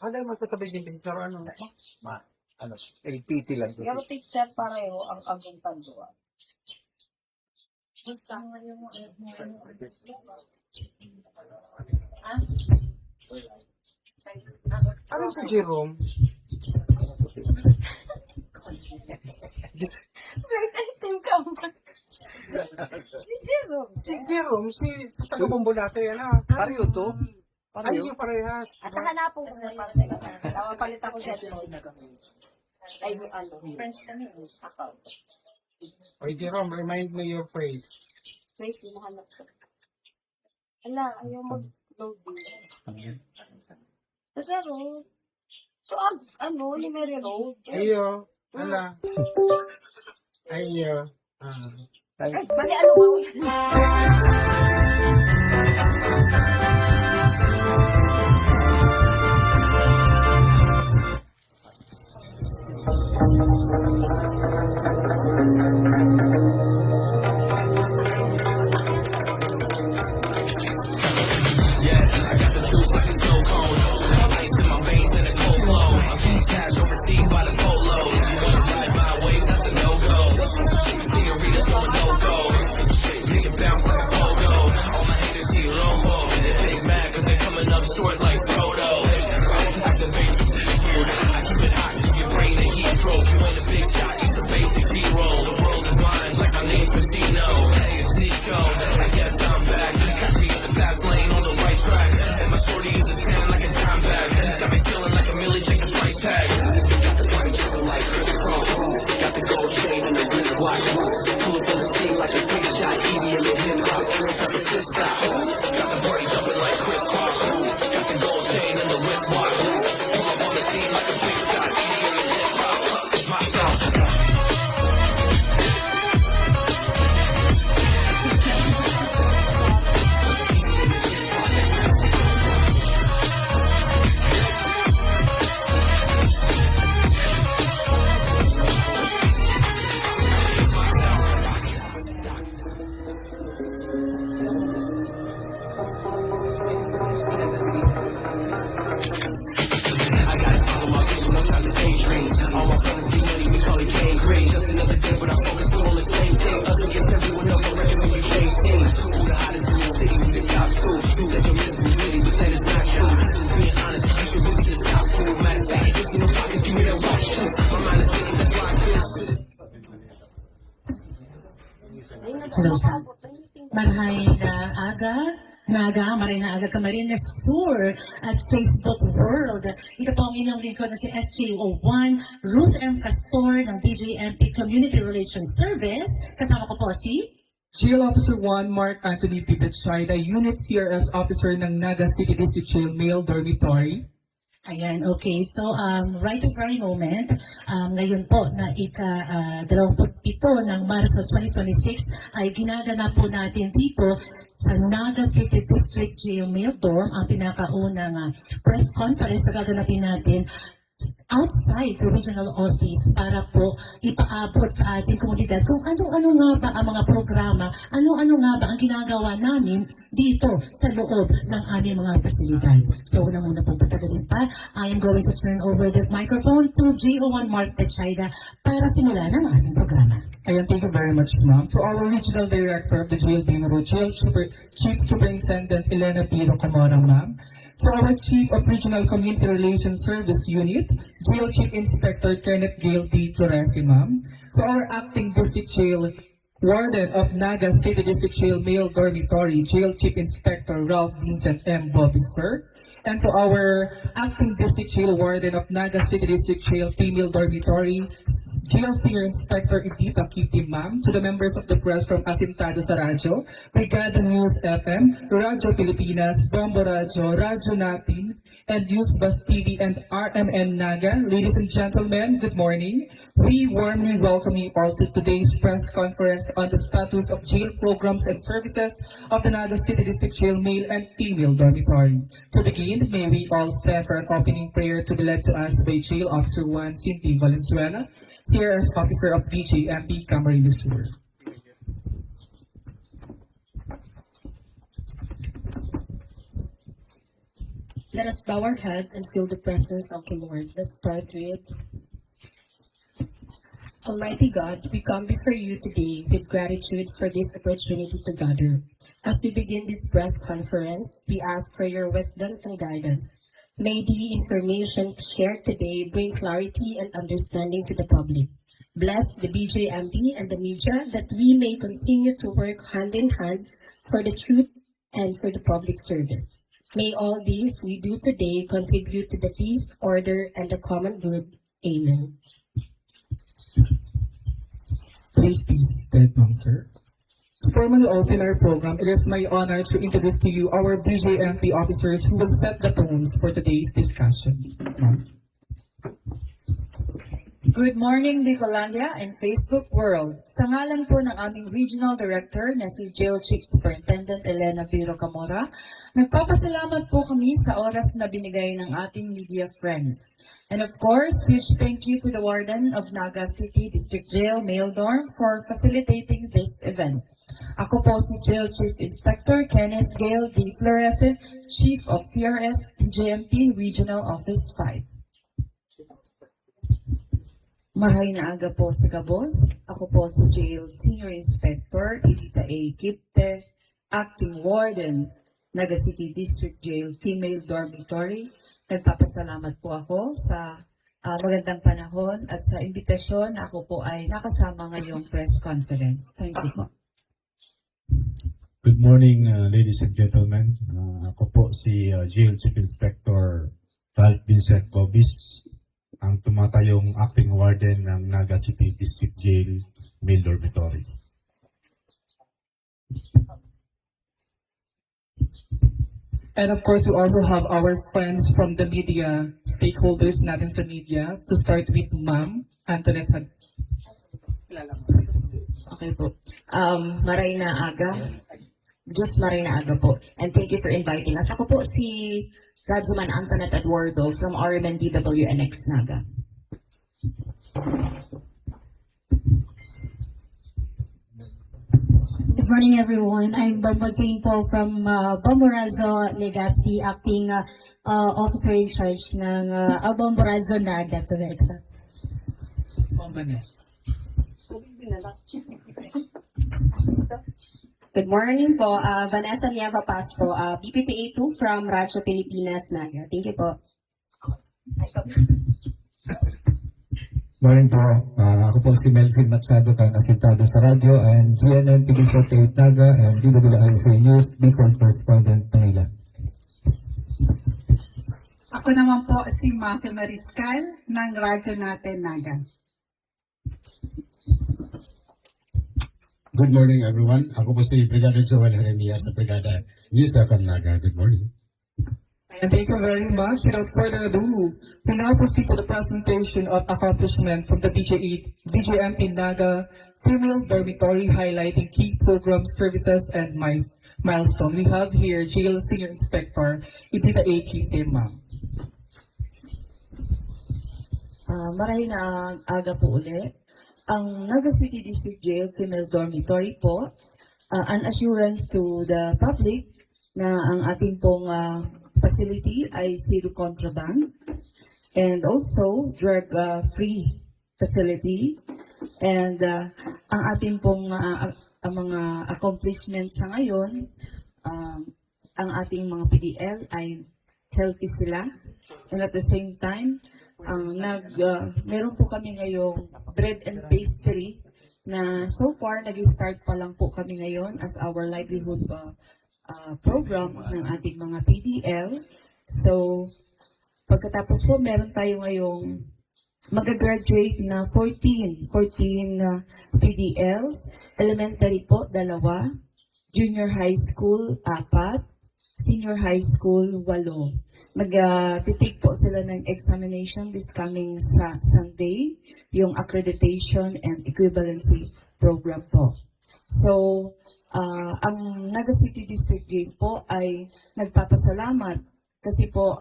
Ano yung masasabi din kasi sa ano? Ano? Titi lang. Pero teacher pareho ang agong tanduan. Basta nga yung Ano si Jerome? Great item ka ba? Si Jerome. Si Jerome, sa taga-Bombolato yan ah. Pareho to? Ay, yung parehas. At hanapon ko sa para sa iba. Tama palit ako sa Jerome. Ay, ano, friends kami. Account. Oy, Jerome, remind me your phrase. Wait, hinahanap ko. Ala, ayaw mag-load din. Kasi road. So, ano, Limeri Road. Ayo, ala. Ayo. Ay, bali, ano ba? Short like Frodo. Activate the discord. I keep it hot, give your brain a heat stroke. You ain't a big shot, it's a basic B-roll. The world is mine, like my name's Pacino. Hey, it's Nico, I guess I'm back. Catch me in the fast lane on the right track. And my shorty is a 10 like a dime bag. Got me feeling like a Millie chicken price tag. Got the party jumping like Chris Cross. Got the gold chain and the wristwatch. Pull up on the scene like a big shot. EDM and hip hop, every type of pit stop. Got the party jumping like Chris Cross. Got the gold chain and the wristwatch. Pull up on the scene like a big shot. EDM and hip hop, it's my style. Hello, sir. Marhay maray na aga Camarines Sur at Facebook World. Ito po ang inyong lingkod na si SJ01, Ruth M. Castor ng DJMP Community Relations Service. Kasama ko po si Jail Officer 1, Mark Anthony Pibetshida, Unit CRS Officer ng Naga City District Jail Male Dormitory. Ayan, okay. So, right this very moment, ngayon po na ika-27 ng Marso 2026 ay ginaganap po natin dito sa Naga City District Jail Male Dorm ang pinakaunang press conference na gaganapin natin outside the regional office para po ipaabot sa ating komunidad kung ano-ano nga ba ang mga programa, ano-ano nga ba ang ginagawa namin dito sa loob ng aming mga pasilidad. So, una muna pong patagalin pa, I am going to turn over this microphone to GO1 Mark Pechida para simulan ang ating programa. Ayan, thank you very much, ma'am. So, our Regional Director of the Jail Bimuro, Chief Superintendent Elena Piro Camora, ma'am. So, our Chief of Regional Community Relations Service Unit, Jail Chief Inspector Kenneth Gale D. Torresi, ma'am. So, our Acting District Jail Warden of Naga City District Jail Male Dormitory, Jail Chief Inspector Ralph Vincent M. Bobby, sir. And to our Acting District Jail Warden of Naga City District Jail Female Dormitory, Jail Senior Inspector Edita Kitty, ma'am. To the members of the press from Asintado sa Radyo, Brigada News FM, Radyo Pilipinas, Bombo Radyo, Radyo Natin, and News Bus TV and RMN Naga. Ladies and gentlemen, good morning. We warmly welcome you all to today's press conference on the status of jail programs and services of the Naga City District Jail Male and Female Dormitory. To begin, may we all stand for an opening prayer to be led to us by Jail Officer 1 Cindy Valenzuela, CRS Officer of DJMP Camarines Sur. Let us bow our head and feel the presence of the Lord. Let's start with Almighty God, we come before you today with gratitude for this opportunity to gather. As we begin this press conference, we ask for your wisdom and guidance. May the information shared today bring clarity and understanding to the public. Bless the BJMP and the media that we may continue to work hand in hand for the truth and for the public service. May all these we do today contribute to the peace, order, and the common good. Amen. Please be seated, ma'am, sir. To formally open our program, it is my honor to introduce to you our BJMP officers who will set the tones for today's discussion. Ma'am. Good morning, Bicolandia and Facebook world. Sa ngalan po ng aming Regional Director na si Jail Chief Superintendent Elena Piro Camora, nagpapasalamat po kami sa oras na binigay ng ating media friends. And of course, huge thank you to the Warden of Naga City District Jail, Male Dorm, for facilitating this event. Ako po si Jail Chief Inspector Kenneth Gale D. Florescent, Chief of CRS BJMP Regional Office 5. Maray na aga po sa Gabos. Ako po si Jail Senior Inspector Edita A. Kipte, Acting Warden, Naga City District Jail Female Dormitory. Nagpapasalamat po ako sa magandang panahon at sa imbitasyon na ako po ay nakasama ngayong press conference. Thank you po. Good morning, ladies and gentlemen. Ako po si Jail Chief Inspector Ralph Vincent Cobis, ang tumatayong acting warden ng Naga City District Jail Male Dormitory. And of course, we also have our friends from the media, stakeholders natin sa media, to start with Ma'am Antoinette. Okay po. Maray na aga. Diyos maray na aga po. And thank you for inviting us. Ako po si Radzuman Antoinette Eduardo from RMN DWNX Naga. Good morning, everyone. I'm Bombo Jane po from Bomborazo, Legazpi, acting officer in charge ng Bomborazo Naga to be exact. Good morning po, Vanessa Nieva Paz po, BPPA 2 from Radyo Pilipinas Naga. Thank you po. Morning po, ako po si Melvin Machado, kang asintado sa radyo, and GNN TV 48 Naga, and DWIC News, Bicol Correspondent, Manila. Ako naman po si Mafia Mariscal ng radyo natin Naga. Good morning, everyone. Ako po si Brigada Joel Jeremias sa Brigada News FM Naga. Good morning. And thank you very much. Without further ado, we now proceed to the presentation of accomplishment from the BJMP Naga Female Dormitory, highlighting key program services and milestone. We have here Jail Senior Inspector Edita A. Kipte, ma'am. Maray na aga po ulit. Ang Naga City District Jail Female Dormitory po, an assurance to the public na ang ating pong facility ay zero contraband and also drug-free facility. And ang ating pong ang mga accomplishments sa ngayon, ang ating mga PDL ay healthy sila. And at the same time, meron po kami ngayong bread and pastry na so far nag-start pa lang po kami ngayon as our livelihood program ng ating mga PDL. So, pagkatapos po meron tayo ngayong mag-graduate na 14 PDLs, elementary po 2, junior high school 4, senior high school 8. Mag-titake po sila ng examination this coming sa Sunday, yung accreditation and equivalency program po. So, ang Naga City District Jail po ay nagpapasalamat kasi po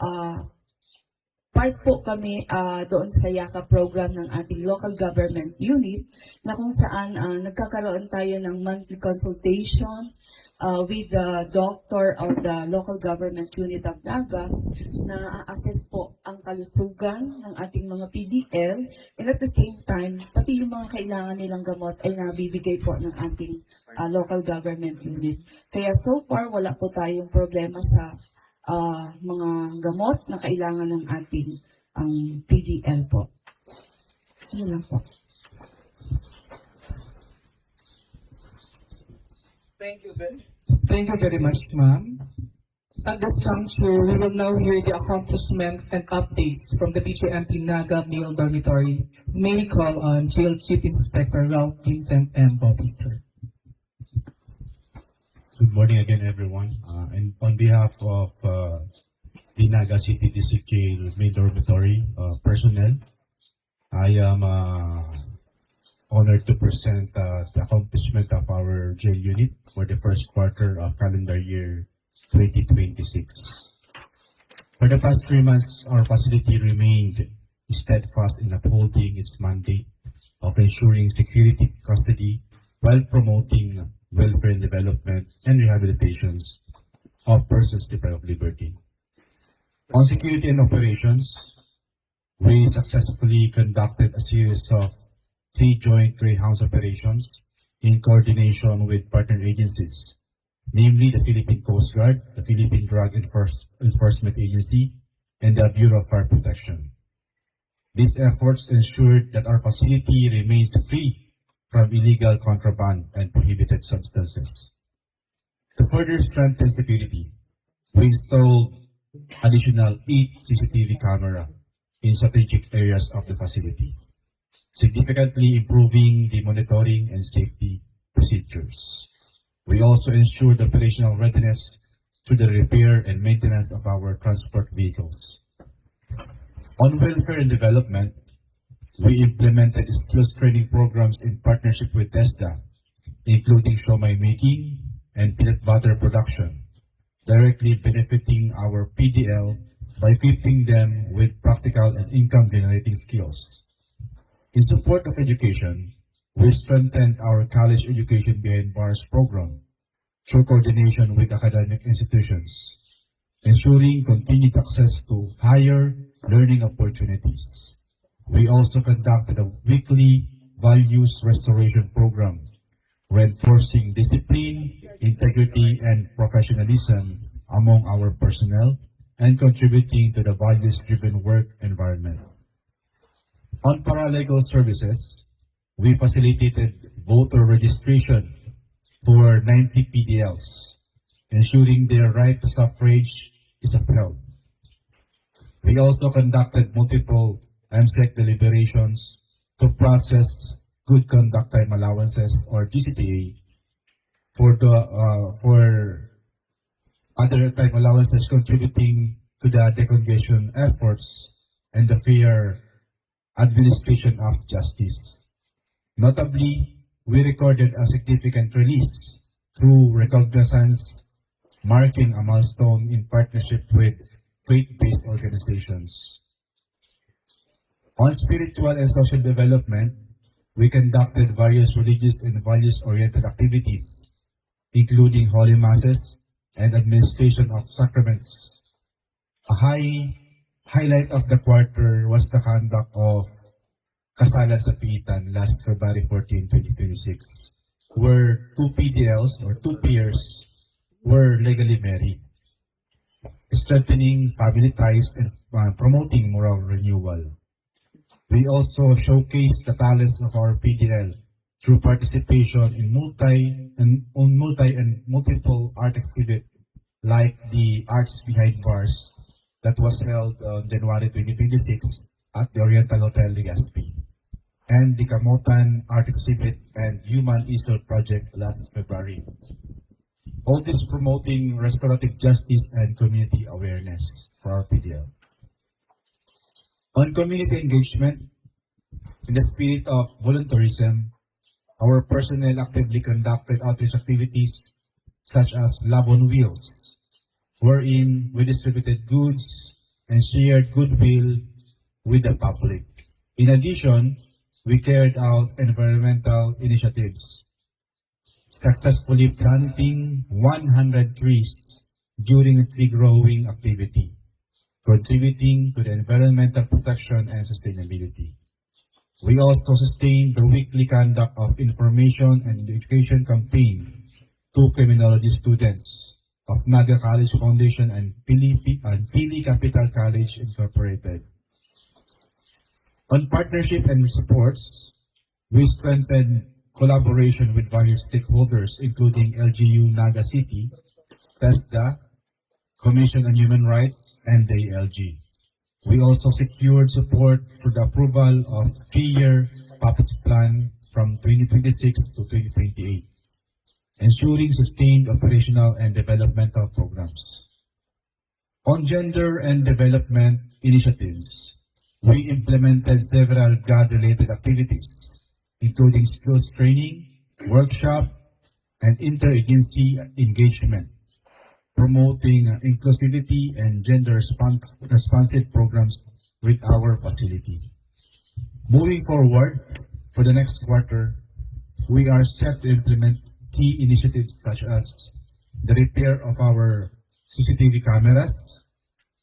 part po kami doon sa YAKA program ng ating local government unit na kung saan nagkakaroon tayo ng monthly consultation with the doctor of the local government unit of Naga na assess po ang kalusugan ng ating mga PDL, and at the same time, pati yung mga kailangan nilang gamot ay nabibigay po ng ating local government unit. Kaya so far, wala po tayong problema sa mga gamot na kailangan ng ating PDL po. Yun lang po. Thank you very much, ma'am. At this juncture, we will now hear the accomplishment and updates from the BJMP Naga Male Dormitory. May we call on Jail Chief Inspector Ralph Vincent M. Bobby, sir. Good morning again, everyone. And on behalf of the Naga City District Jail Male Dormitory personnel, I am honored to present the accomplishment of our jail unit for the first quarter of calendar year 2026. For the past 3 months, our facility remained steadfast in upholding its mandate of ensuring security custody while promoting welfare and development and rehabilitations of persons deprived of liberty. On security and operations, we successfully conducted a series of 3 joint Greyhounds operations in coordination with partner agencies, namely the Philippine Coast Guard, the Philippine Drug Enforcement Agency, and the Bureau of Fire Protection. These efforts ensured that our facility remains free from illegal contraband and prohibited substances. To further strengthen security, we installed additional 8 CCTV cameras in strategic areas of the facility, significantly improving the monitoring and safety procedures. We also ensured operational readiness through the repair and maintenance of our transport vehicles. On welfare and development, we implemented skills training programs in partnership with TESDA, including siomai making and peanut butter production, directly benefiting our PDL by equipping them with practical and income-generating skills. In support of education, we strengthened our college education behind bars program through coordination with academic institutions, ensuring continued access to higher learning opportunities. We also conducted a weekly values restoration program, reinforcing discipline, integrity, and professionalism among our personnel and contributing to the values-driven work environment. On paralegal services, we facilitated voter registration for 90 PDLs, ensuring their right to suffrage is upheld. We also conducted multiple MSEC deliberations to process good conduct time allowances or GCTA for other time allowances contributing to the decongestion efforts and the fair administration of justice. Notably, we recorded a significant release through recognizance, marking a milestone in partnership with faith-based organizations. On spiritual and social development, we conducted various religious and values-oriented activities, including holy masses and administration of sacraments. A highlight of the quarter was the conduct of Kasalan sa Piitan last February 14, 2026, where 2 PDLs or 2 peers were legally married, strengthening family ties and promoting moral renewal. We also showcased the talents of our PDL through participation in multi and multiple art exhibit like the Arts Behind Bars that was held on January 2026 at the Oriental Hotel Legazpi, and the Kamotan Art Exhibit and Human Easel Project last February. All this promoting restorative justice and community awareness for our PDL. On community engagement, in the spirit of volunteerism, our personnel actively conducted outreach activities such as Love on Wheels, wherein we distributed goods and shared goodwill with the public. In addition, we carried out environmental initiatives. successfully planting 100 trees during a tree growing activity, contributing to the environmental protection and sustainability. We also sustained the weekly conduct of information and education campaign to criminology students of Naga College Foundation and Pili Capital College Incorporated. On partnership and supports, we strengthened collaboration with various stakeholders, including LGU Naga City, TESDA, Commission on Human Rights, and the ALG. We also secured support for the approval of 3-year PAPS plan from 2026 to 2028, ensuring sustained operational and developmental programs. On gender and development initiatives, we implemented several GAD-related activities, including skills training, workshop, and interagency engagement, promoting inclusivity and gender-responsive programs with our facility. Moving forward, for the next quarter, we are set to implement key initiatives such as the repair of our CCTV cameras,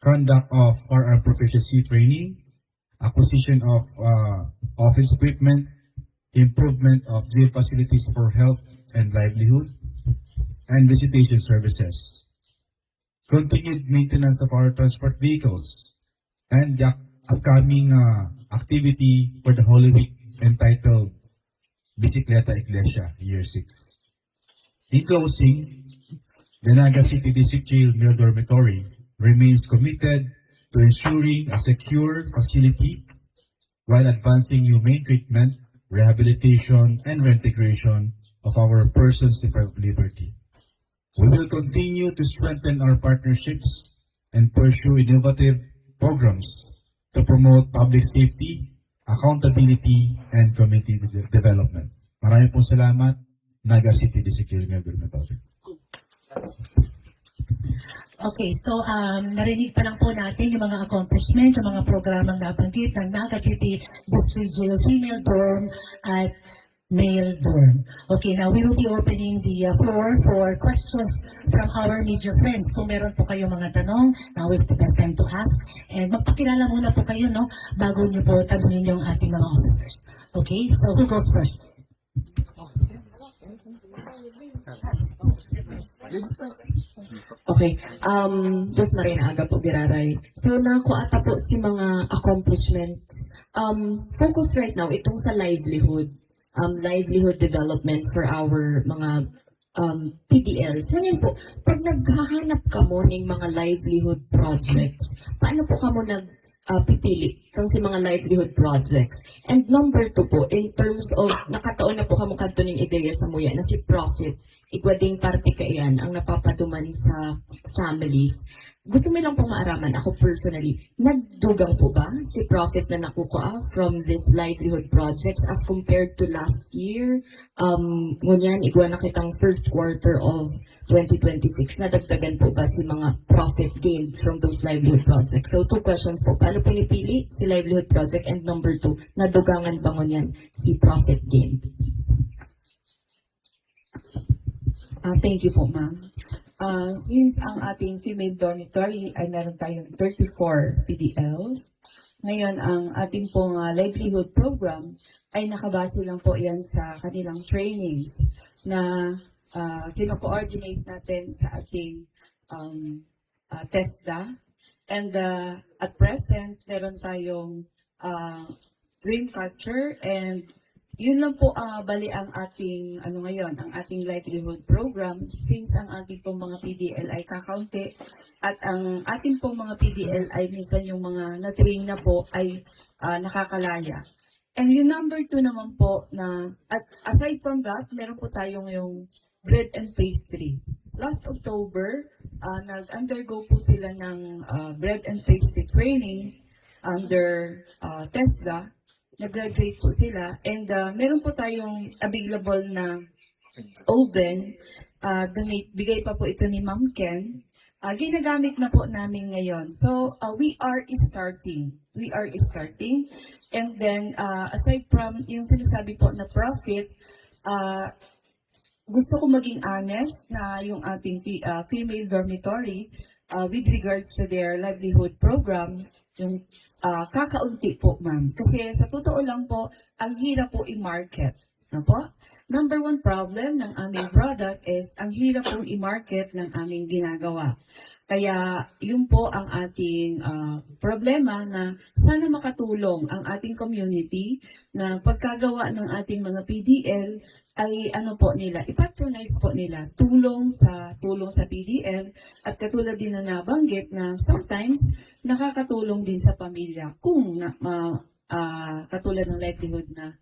conduct of firearm proficiency training, acquisition of office equipment, improvement of jail facilities for health and livelihood, and visitation services, continued maintenance of our transport vehicles, and the upcoming activity for the Holy Week entitled Bicicleta Iglesia, Year 6. In closing, the Naga City District Jail Male Dormitory remains committed to ensuring a secure facility while advancing humane treatment, rehabilitation, and reintegration of our persons deprived of liberty. We will continue to strengthen our partnerships and pursue innovative programs to promote public safety, accountability, and community development. Maraming pong salamat, Naga City District Jail Male Dormitory. Okay, so narinig pa lang po natin yung mga accomplishments, yung mga programang nabanggit ng Naga City District Jail Female Dorm at Male Dorm. Okay, now we will be opening the floor for questions from our media friends. Kung meron po kayong mga tanong, now is the best time to ask. And magpakilala muna po kayo, no, bago niyo po tanungin yung ating mga officers. Okay, so who goes first? Okay. Dos Marina Aga po Giraray. So nako ata po si mga accomplishments. Focus right now itong sa livelihood development for our mga PDLs. Ganyan po, pag naghahanap ka mo ng mga livelihood projects, paano po ka mo pipili kang si mga livelihood projects? And number 2 po, in terms of, nakataon na po ka mo kanto ng ideya sa muya na si Profit, igwading parte kaiyan ang napapaduman sa families. Gusto mo lang pong maaraman, ako personally, nagdugang po ba si Profit na nakukuha from this livelihood projects as compared to last year? Ngunyan, igwa na kitang first quarter of 2026, nadagdagan po ba si mga profit gained from those livelihood projects? So 2 questions po, paano pinipili si livelihood project? And number 2, nadugangan ba ngunyan si profit gained? Thank you po, ma'am. Since ang ating female dormitory ay meron tayong 34 PDLs, ngayon ang ating pong livelihood program ay nakabase lang po yan sa kanilang trainings na kino-coordinate natin sa ating TESDA. And at present, meron tayong Dreamcatcher, and yun lang po bali ang ating ngayon, ang ating livelihood program, since ang ating pong mga PDL ay kakaunti at ang ating pong mga PDL ay minsan yung mga na-train na po ay nakakalaya. And yung number 2 naman po na, at aside from that, meron po tayong yung bread and pastry. Last October, nag-undergo po sila ng bread and pastry training under TESDA. Nag-graduate po sila, and meron po tayong available na oven. Bigay pa po ito ni Ma'am Ken. Ginagamit na po namin ngayon. So, we are starting. And then, aside from yung sinasabi po na profit, gusto ko maging honest na yung ating female dormitory with regards to their livelihood program, yung kakaunti po, ma'am. Kasi sa totoo lang po, ang hirap po i-market. Ano po? Number one problem ng aming product is ang hirap pong i-market ng aming ginagawa. Kaya yun po ang ating problema na sana makatulong ang ating community na pagkagawa ng ating mga PDL ay ano po nila, ipatronize po nila tulong sa PDL at katulad din na nabanggit na sometimes nakakatulong din sa pamilya kung katulad ng livelihood na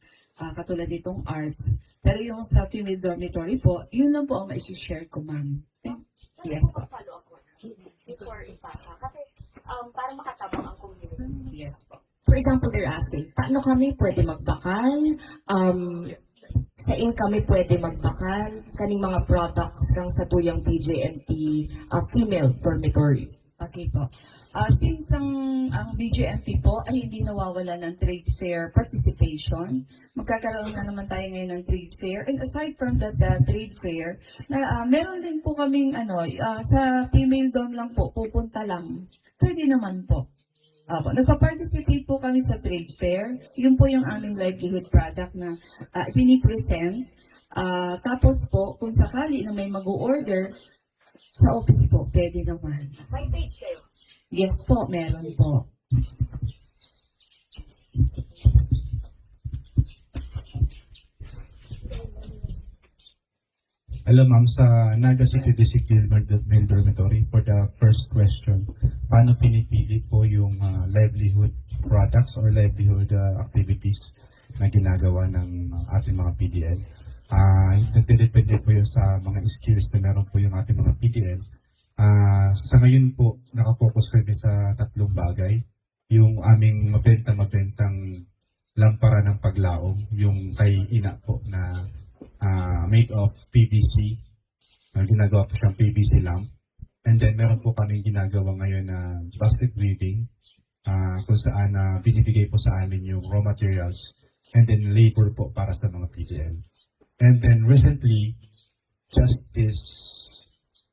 katulad nitong arts. Pero yung sa female dormitory po, yun lang po ang maisi-share ko, ma'am. Yes po. Before ipaka. Kasi para makatabang ang community. Yes po. For example, they're asking, paano kami pwede magbakal? Saan kami pwede magbakal? Kaning mga products kang sa tuyang BJMP female dormitory. Okay po. Since ang BJMP po ay hindi nawawala ng trade fair participation, magkakaroon na naman tayo ngayon ng trade fair. And aside from that trade fair, meron din po kaming sa female dorm lang po, pupunta lang. Pwede naman po. Nagpa-participate po kami sa trade fair. Yun po yung aming livelihood product na pinipresent. Tapos po, kung sakali na may mag-order, sa office po, pwede naman. May page kayo. Yes po, meron po. Hello ma'am, sa Naga City District Male Dormitory, for the first question, paano pinipili po yung livelihood products or livelihood activities na ginagawa ng ating mga PDL? Nagdedepende po yun sa mga skills na meron po yung ating mga PDL. Sa ngayon po, nakafocus kami sa tatlong bagay. Yung aming mabentang lampara ng paglaom, yung kay ina po na made of PVC. Ginagawa po siyang PVC lamp. And then meron po kami ginagawa ngayon na basket weaving, kung saan binibigay po sa amin yung raw materials and then labor po para sa mga PDL. And then recently, just this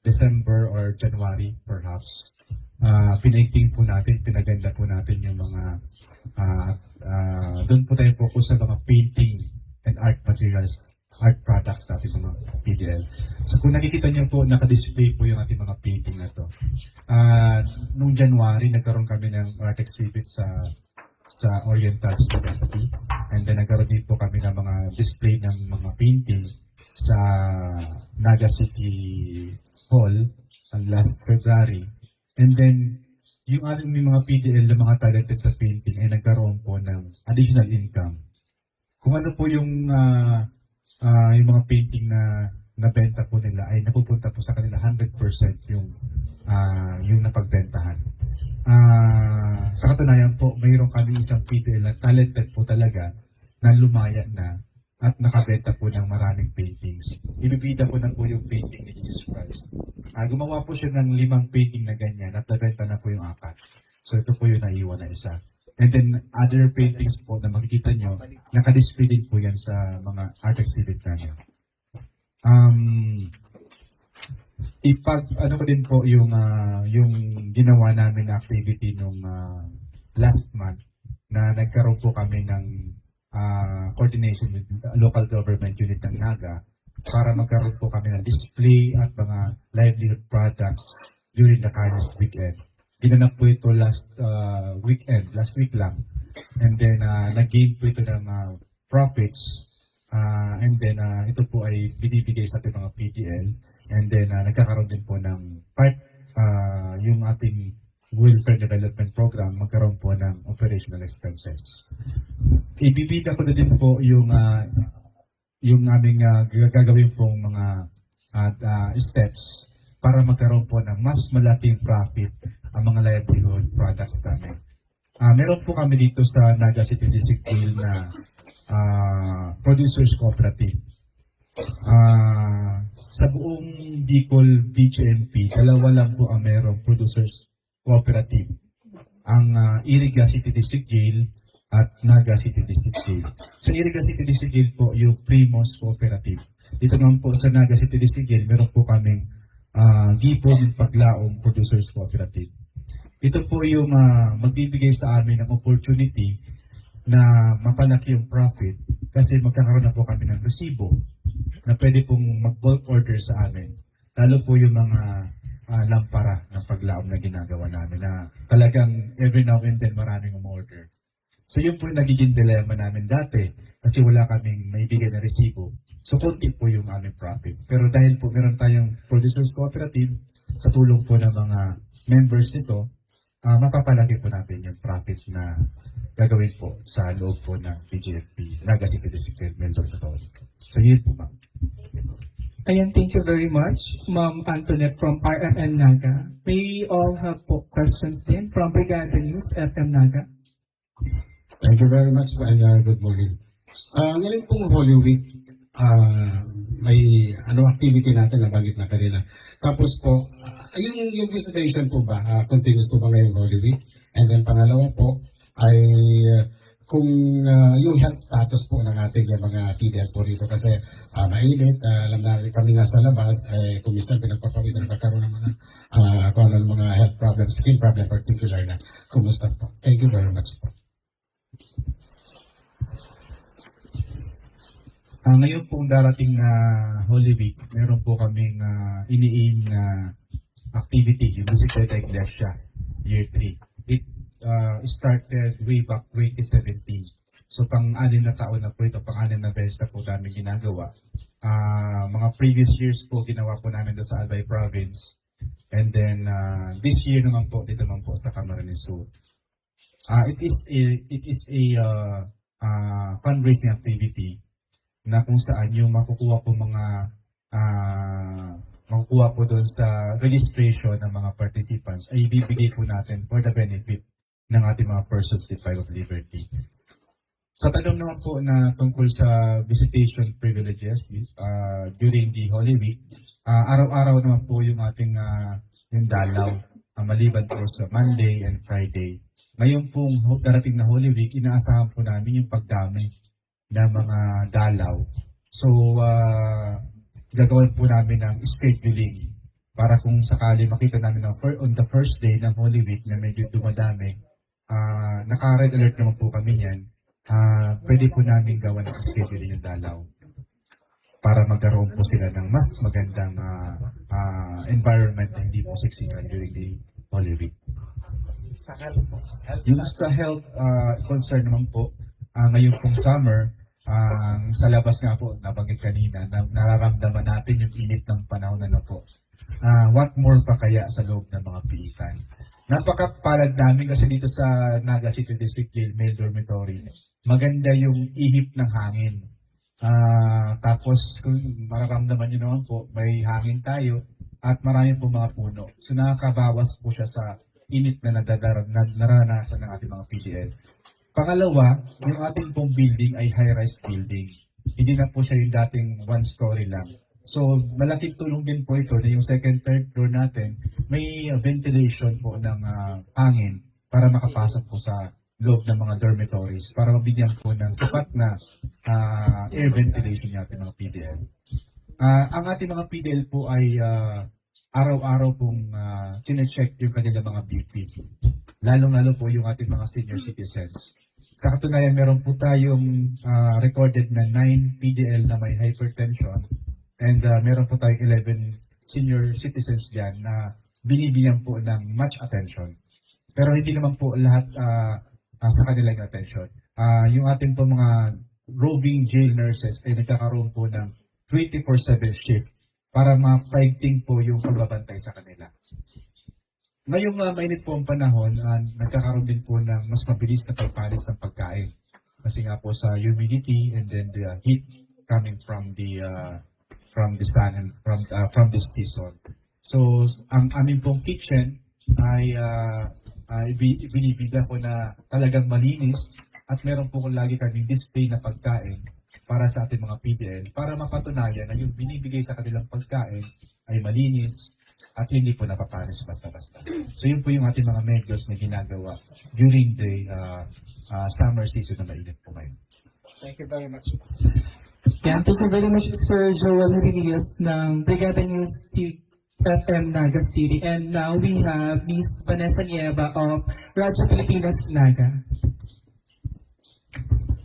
December or January perhaps, pinainting po natin, pinaganda po natin yung mga, doon po tayo focus sa mga painting and art materials, art products natin mga PDL. So kung nakikita niyo po, naka-display po yung ating mga painting na to. Noong January, nagkaroon kami ng art exhibit sa Oriental University. And then nagkaroon din po kami ng mga display ng mga painting sa Naga City Hall last February. And then, yung ating mga PDL na mga talented sa painting ay nagkaroon po ng additional income. Kung ano po yung mga painting na nabenta po nila ay napupunta po sa kanila 100% yung napagbentahan. Sa katunayan po, mayroon kami isang PDL na talented po talaga na lumaya na at nakabenta po ng maraming paintings. Ibibida po na po yung painting ni Jesus Christ. Gumawa po siya ng 5 painting na ganyan at nabenta na po yung 4. So ito po yung naiwan na isa. And then other paintings po na makikita nyo, nakadisplay din po yan sa mga art exhibit namin. Ano ko din po yung ginawa namin na activity nung last month na nagkaroon po kami ng coordination with local government unit ng Naga para magkaroon po kami ng display at mga livelihood products during the Kindness Weekend. Ginanap po ito last week lang. And then nag-gain po ito ng profits. And then ito po ay binibigay sa ating mga PDL. And then nagkakaroon din po ng part yung ating welfare development program, magkaroon po ng operational expenses. Ibibida ko na din po yung aming gagawin pong mga steps para magkaroon po ng mas malaking profit ang mga livelihood products namin. Meron po kami dito sa Naga City District na producers cooperative. Sa buong Bicol BJMP, 2 lang po ang merong producers cooperative. Ang Iriga City District Jail at Naga City District Jail. Sa Iriga City District Jail po, yung Primos Cooperative. dito naman po sa Naga City District Jail, meron po kaming Gipon Paglaong Producers Cooperative. Ito po yung magbibigay sa amin ng opportunity na mapalaki yung profit kasi magkakaroon na po kami ng resibo na pwede pong mag-bulk order sa amin. Lalo po yung mga lampara ng paglaom na ginagawa namin na talagang every now and then maraming umorder. So yun po yung nagiging dilemma namin dati kasi wala kaming maibigay na resibo. So konti po yung aming profit. Pero dahil po meron tayong producers cooperative sa tulong po ng mga members nito, mapapalaki po natin yung profit na gagawin po sa loob po ng PGFP, Naga City District Mentor Authority. So yun po, ma'am. Ayan, thank you very much, Ma'am Antoinette from RMN Naga. May we all have po questions din from Brigada News, FM Naga. Thank you very much po and good morning. Ngayon pong Holy Week, may activity natin na bagit na kanila. Tapos po, yung visitation po ba, continuous po ba ngayong Holy Week? And then pangalawa po ay kung yung health status po ng ating mga PDL po rito kasi mainit, alam na kami nga sa labas, kung minsan pinagpapawis na nagkakaroon ng mga health problems, skin problem particular na. Kumusta po? Thank you very much po. Ngayon pong darating na Holy Week, meron po kaming iniin na activity, yung Bicicleta Iglesia, Year 3. It started way back 2017. So pang-anim na taon na po ito, pang-anim na beses na po namin ginagawa. Mga previous years po, ginawa po namin doon sa Albay Province. And then this year naman po, dito naman po sa Camarines Sur. It is a fundraising activity na kung saan yung makukuha po makukuha po doon sa registration ng mga participants ay ibibigay po natin for the benefit ng ating mga persons deprived of liberty. Sa tanong naman po na tungkol sa visitation privileges during the Holy Week, araw-araw naman po yung ating yung dalaw, maliban po sa Monday and Friday. Ngayon pong darating na Holy Week, inaasahan po namin yung pagdami ng mga dalaw. So, gagawin po namin ng scheduling para kung sakali makita namin on the first day ng Holy Week na medyo dumadami, naka-red alert naman po kami niyan, pwede po namin gawa ng scheduling yung dalaw para magkaroon po sila ng mas magandang environment na hindi po siksikan during the Holy Week. Yung sa health concern naman po, ngayon pong summer, sa labas nga po, nabanggit kanina, nararamdaman natin yung init ng panahon na po. What more pa kaya sa loob ng mga piitan? Napakapalad namin kasi dito sa Naga City District Jail Male Dormitory, maganda yung ihip ng hangin. Tapos kung mararamdaman nyo naman po, may hangin tayo at marami po mga puno. So nakakabawas po siya sa init na naranasan ng ating mga PDL. Pangalawa, yung ating pong building ay high-rise building. Hindi na po siya yung dating one-story lang. So, malaking tulong din po ito na yung second, third floor natin, may ventilation po ng hangin para makapasok po sa loob ng mga dormitories para mabigyan po ng sapat na air ventilation yung ating mga PDL. Ang ating mga PDL po ay araw-araw pong chinecheck yung kanilang mga BP. Lalong-lalo po yung ating mga senior citizens. Sa katunayan, meron po tayong recorded na 9 PDL na may hypertension and meron po tayong 11 senior citizens diyan na binibigyan po ng much attention. Pero hindi naman po lahat sa kanilang attention. Yung ating po mga roving jail nurses ay nagkakaroon po ng 24/7 shift para mapaigting po yung pagbabantay sa kanila. Ngayong mainit po ang panahon, nagkakaroon din po ng mas mabilis na pagpalis ng pagkain. Kasi nga po sa humidity and then the heat coming from the sun and from this season. So, ang aming pong kitchen ay binibigyan ko na talagang malinis at meron po lagi kaming display na pagkain para sa ating mga PDL para mapatunayan na yung binibigay sa kanilang pagkain ay malinis at hindi po napapanis basta-basta. So yun po yung ating mga medyos na ginagawa during the summer season na mainit po ngayon. Thank you very much. Yeah, thank you very much, Sir Joel Reyes ng Brigada News FM Naga City. And now we have Miss Vanessa Nieva of Radyo Pilipinas Naga.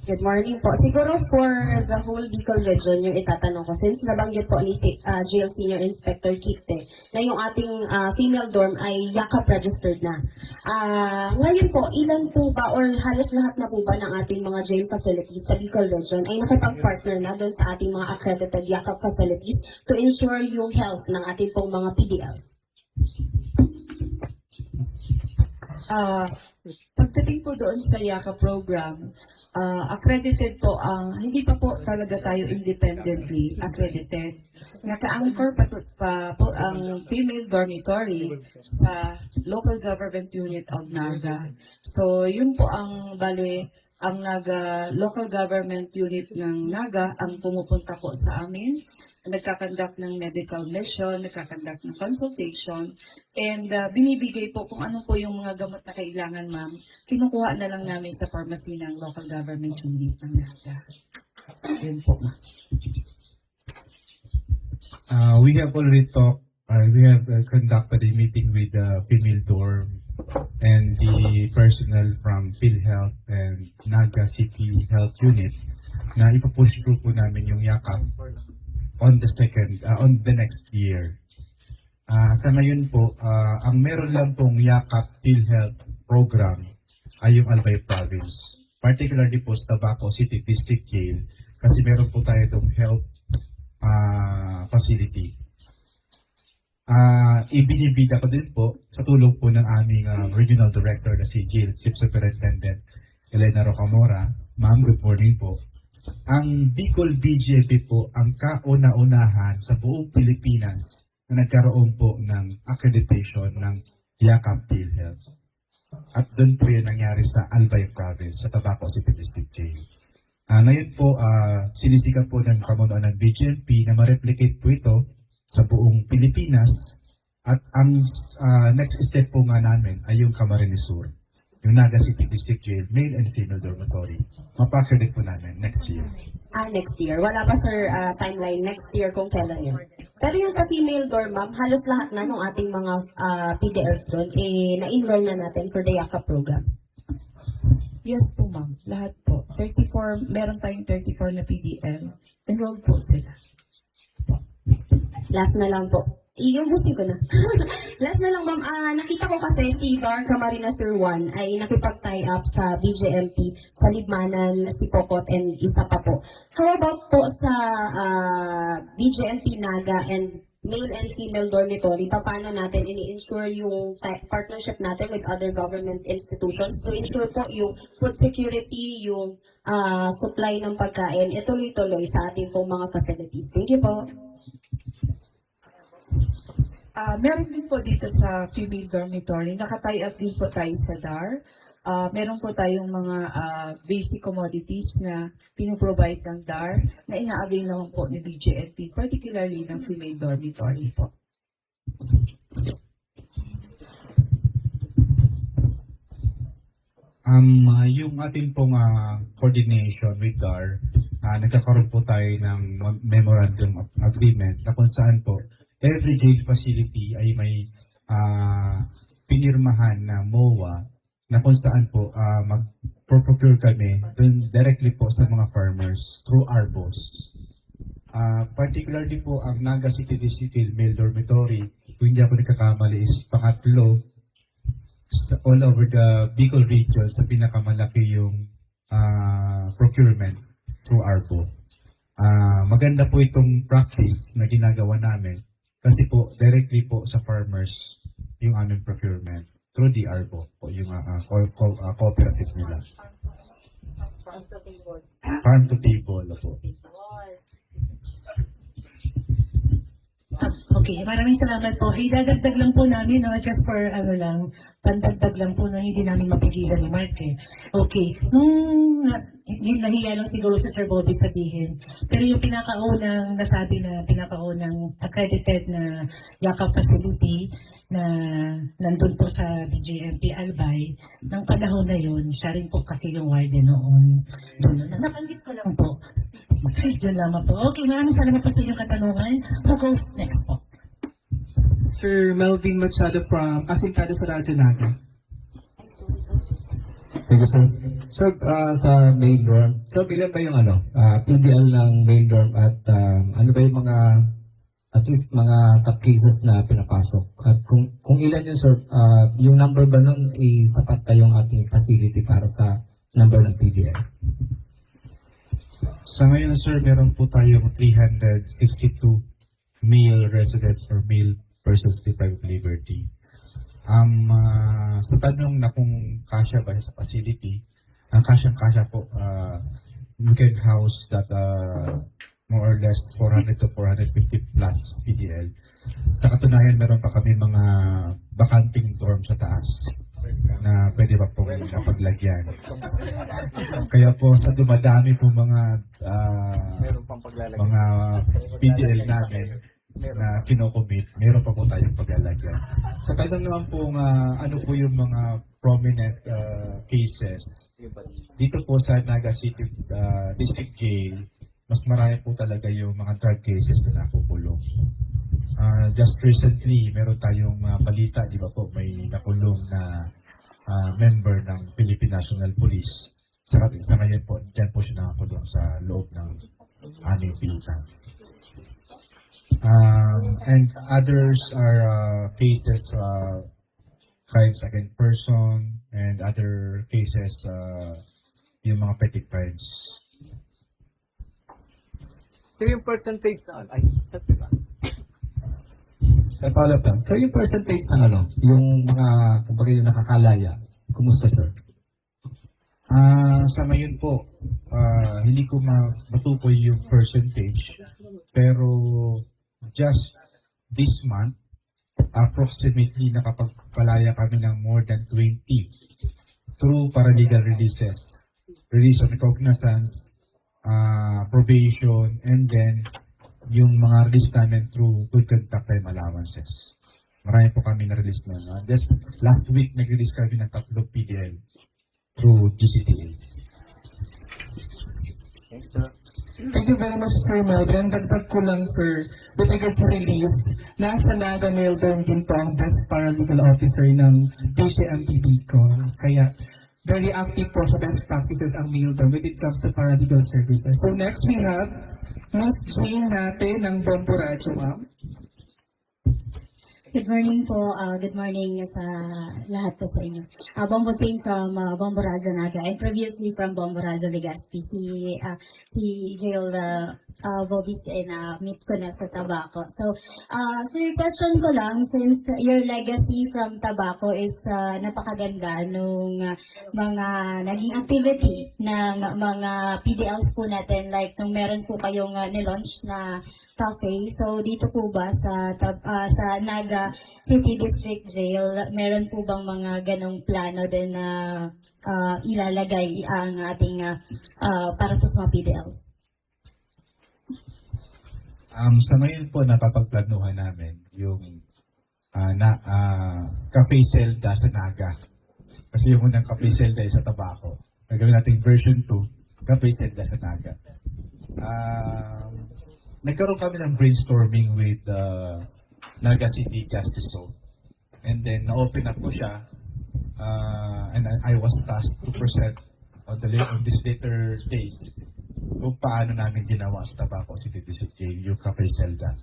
Good morning po. Siguro for the whole Bicol region, yung itatanong ko, since nabanggit po ni Jail Senior Inspector Kikte na yung ating female dorm ay YACAP registered na. Ngayon po, ilan po ba or halos lahat na po ba ng ating mga jail facilities sa Bicol region ay nakipag-partner na doon sa ating mga accredited YACAP facilities to ensure yung health ng ating pong mga PDLs? Pagdating po doon sa YACA program, accredited po hindi pa po talaga tayo independently accredited. Naka-anchor pa po ang female dormitory sa local government unit of Naga. So yun po ang ang Naga local government unit ng Naga ang pumupunta po sa amin. Nagkakandak ng medical mission, nagkakandak ng consultation, and binibigay po kung ano po yung mga gamot na kailangan, ma'am. Kinukuha na lang namin sa pharmacy ng local government unit ng Naga. Yun po, ma'am. We have already conducted a meeting with the female dorm and the personnel from PhilHealth and Naga City Health Unit na ipapush through po namin yung YACAP on the next year. Sa ngayon po, ang meron lang pong YACAP PhilHealth program ay yung Albay Province. Particularly po sa Tabaco City District Jail kasi meron po tayo itong health facility. Ibinibida ko din po sa tulong po ng aming Regional Director na si Jail Chief Superintendent Elena Rocamora. Ma'am, good morning po. Ang Bicol BGMP po ang kauna-unahan sa buong Pilipinas na nagkaroon po ng accreditation ng YACAP PhilHealth. At doon po yan nangyari sa Albay Province, sa Tabaco City District Jail. Ngayon po, sinisikap po ng pamunuan ng BGMP na ma-replicate po ito sa buong Pilipinas. At ang next step po nga namin ay yung Camarines Sur, yung Naga City District Jail, male and female dormitory. Mapakredit po namin next year. Next year. Wala pa, sir, timeline next year kung kailan yun. Pero yung sa female dorm, ma'am, halos lahat na ng ating mga PDLs doon, na-enroll na natin for the YACAP program. Yes po, ma'am. Lahat po. 34, meron tayong 34 na PDL. Enrolled po sila. Last na lang po. Iubusin ko na. Last na lang, ma'am. Nakita ko kasi si Dar Camarines Sur 1 ay nakipag-tie up sa BGMP, sa Libmanan, si Pokot, and isa pa po. How about po sa BGMP Naga and male and female dormitory? Paano natin ini-ensure yung partnership natin with other government institutions to ensure po yung food security, yung supply ng pagkain, tuloy-tuloy sa ating pong mga facilities. Thank you po. Meron din po dito sa female dormitory, naka-tie up din po tayo sa DAR. Meron po tayong mga basic commodities na pinuprovide ng DAR na ina-avail naman po ni BGMP, particularly ng female dormitory po. Yung ating pong coordination with DAR, nagkakaroon po tayo ng memorandum of agreement na kung saan po every jail facility ay may pinirmahan na MOA na kung saan po mag-procure kami dun directly po sa mga farmers through ARBOS. Particularly po ang Naga City District Male Dormitory, kung hindi ako nagkakamali, is pangatlo sa all over the Bicol region sa pinakamalaki yung procurement through ARBO. Maganda po itong practice na ginagawa namin kasi po directly po sa farmers yung aming procurement through the ARBO po yung cooperative nila. Farm to table po. Okay, maraming salamat po. Idadagdag lang po namin, just for pandagdag lang po na hindi namin mapigilan ni Mark. Okay, nung hindi nahiya lang siguro si Sir Bobby sabihin. Pero yung pinakaunang nasabi na pinakaunang accredited na yakap facility na nandun po sa BJMP Albay, ng panahon na yun, siya rin po kasi yung warden noon. Nabanggit ko lang po. Yun lamang po. Okay, maraming salamat po sa inyong katanungan. Who goes next po? Sir Melvin Machado from Asintado sa Radyo Naga. Thank you, sir. Sir, sa main dorm, sir, ilan ba yung PDL ng main dorm at ano ba yung mga, at least mga top cases na pinapasok? At kung ilan yun, sir, yung number ba nun, sapat pa yung ating facility para sa number ng PDL? Sa ngayon, sir, meron po tayong 362 male residents or male persons deprived of liberty. Sa tanong na kung kasya ba sa facility, ang kasyang-kasya po, we can house that more or less 400 to 450 plus PDL. Sa katunayan, meron pa kami mga bakanting dorm sa taas na pwede pa pong napaglagyan. Kaya po sa dumadami po mga PDL namin na kinocommit, meron pa po tayong paglalagyan. Sa tanong naman po ano po yung mga prominent cases, dito po sa Naga City District Jail, mas marami po talaga yung mga drug cases na nakukulong. Just recently, meron tayong balita, di ba po, may nakulong na member ng Philippine National Police. Sa ngayon po, dyan po siya nakakulong sa loob ng aming pitan. And others are cases, crimes against person, and other cases, yung mga petty crimes. So yung percentage diba? Sa follow-up lang. So yung percentage ng yung mga, kumbaga yung nakakalaya, kumusta, sir? Sa ngayon po, hindi ko matukoy yung percentage, pero just this month, approximately nakapagpalaya kami ng more than 20 through paralegal releases, release on recognizance, probation, and then yung mga release namin through good conduct time allowances. Marami po kami na-release na. Just last week, nag-release kami ng 3 PDL through GCTA. Thank you very much, Sir Melvin. Dagdag ko lang, sir, with regards sa release, nasa Naga Melvin din po ang best paralegal officer ng PCMP Bicol. Kaya, very active po sa best practices ang Melvin when it comes to paralegal services. So next we have Miss Jane natin ng Bombo Radio, ma'am. Good morning po. Good morning sa lahat po sa inyo. Bombo Jane from Bombo Raja Naga and previously from Bombo Raja Legazpi. Si Jail Bobis and meet ko na sa Tabaco. So, sir, question ko lang, since your legacy from Tabaco is napakaganda nung mga naging activity ng mga PDLs po natin, like nung meron po kayong nilaunch na cafe. So dito po ba sa Naga City District Jail, meron po bang mga ganong plano din na ilalagay ang ating para po sa mga PDLs? Sa ngayon po, napapagplanuhan namin yung cafe Zelda sa Naga. Kasi yung unang cafe Zelda ay sa Tabaco. Nagawin natin version 2, cafe Zelda sa Naga. Nagkaroon kami ng brainstorming with Naga City Justice Zone. And then, na-open up ko siya. And I was tasked to present on these later days kung paano namin ginawa sa Tabaco City District Jail yung Cafe Zelda.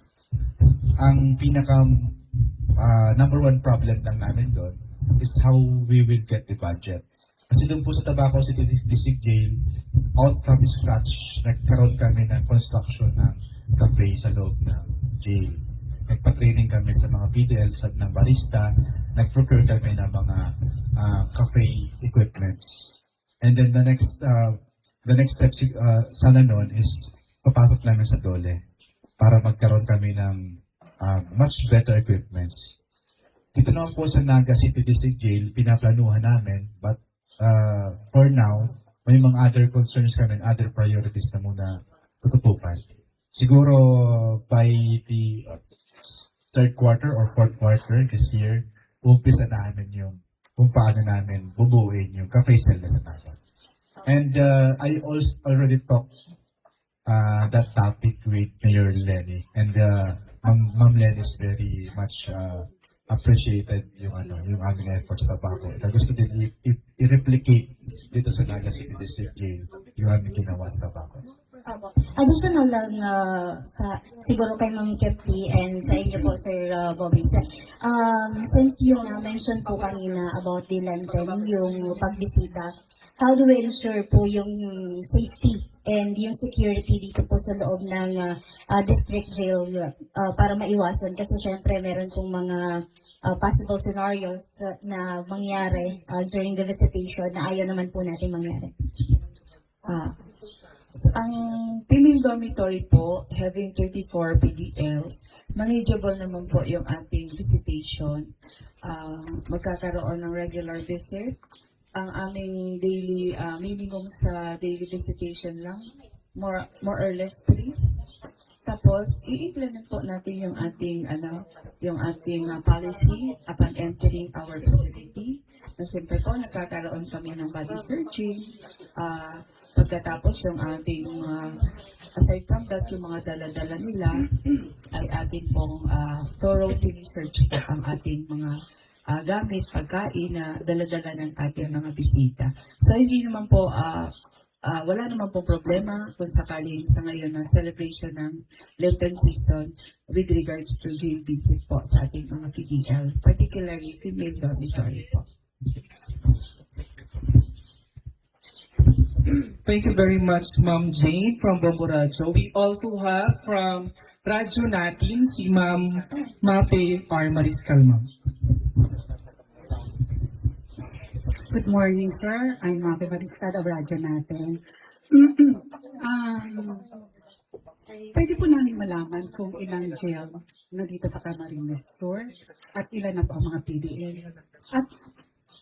Ang pinaka number one problem lang namin doon is how we will get the budget. Kasi doon po sa Tabaco City District Jail, out from scratch, nagkaroon kami ng construction ng cafe sa loob ng jail. Nagpa-training kami sa mga PDL, ng barista, nag-procure kami ng mga cafe equipments. And then the next step sana noon is papasok namin sa Dole para magkaroon kami ng much better equipments. Dito naman po sa Naga City District Jail, pinaplanuhan namin, but for now, may mga other concerns kami, other priorities na muna tututukan. Siguro by the third quarter or fourth quarter this year, umpisa namin yung kung paano namin bubuuin yung ka-facial na natin. And I also already talked that topic with Mayor Lenny. And Ma'am Lenny is very much appreciated yung aming effort sa Tabaco. At gusto din i-replicate dito sa Naga City District Jail yung aming ginawa sa Tabaco. Additional lang sa siguro kay Ma'am Kepli and sa inyo po, Sir Bobby. Since yung mention po kanina about the Lenten, yung pagbisita, how do we ensure po yung safety and yung security dito po sa loob ng district jail para maiwasan? Kasi syempre meron pong mga possible scenarios na mangyari during the visitation na ayaw naman po natin mangyari. Ang female dormitory po, having 34 PDLs, manageable naman po yung ating visitation. Magkakaroon ng regular visit. Ang aming daily, minimum sa daily visitation lang, more or less 3. Tapos, i-implement po natin yung ating, policy upon entering our facility. Na siyempre po, nagkakaroon kami ng body searching. Pagkatapos yung ating, aside from that, yung mga dala-dala nila, ay ating pong thorough research po ang ating mga gamit, pagkain na dala-dala ng ating mga bisita. So, hindi naman po, wala naman po problema kung sakaling sa ngayon na celebration ng Lenten season with regards to jail visit po sa ating mga PDL, particularly female dormitory po. Thank you very much, Ma'am Jane from Bombo Radyo. We also have from Radyo natin si Ma'am Mafe R. Mariscal, ma'am. Good morning, sir. I'm Mafe Mariscal of Radyo natin. Pwede po namin malaman kung ilang jail na dito sa Camarines Sur at ilan na po ang mga PDL. At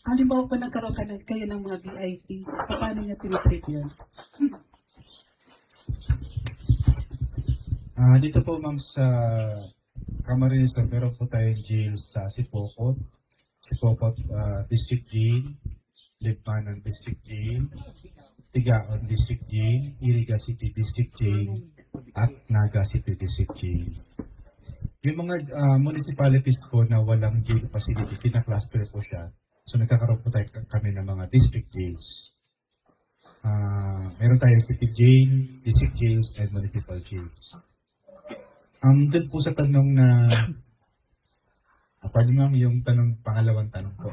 halimbawa po nagkaroon kayo ng mga VIPs, paano niya tinitreat yun? Dito po ma'am sa Camarines Sur, meron po tayong jail sa Sipocot District Jail, Lipanan District Jail, Tigaon District Jail, Iriga City District Jail, at Naga City District Jail. Yung mga municipalities po na walang jail facility, pinakluster po siya. So nagkakaroon po kami ng mga district jails. Meron tayong city jail, district jails, and municipal jails. Doon po sa tanong na, pwede ma'am yung pangalawang tanong po.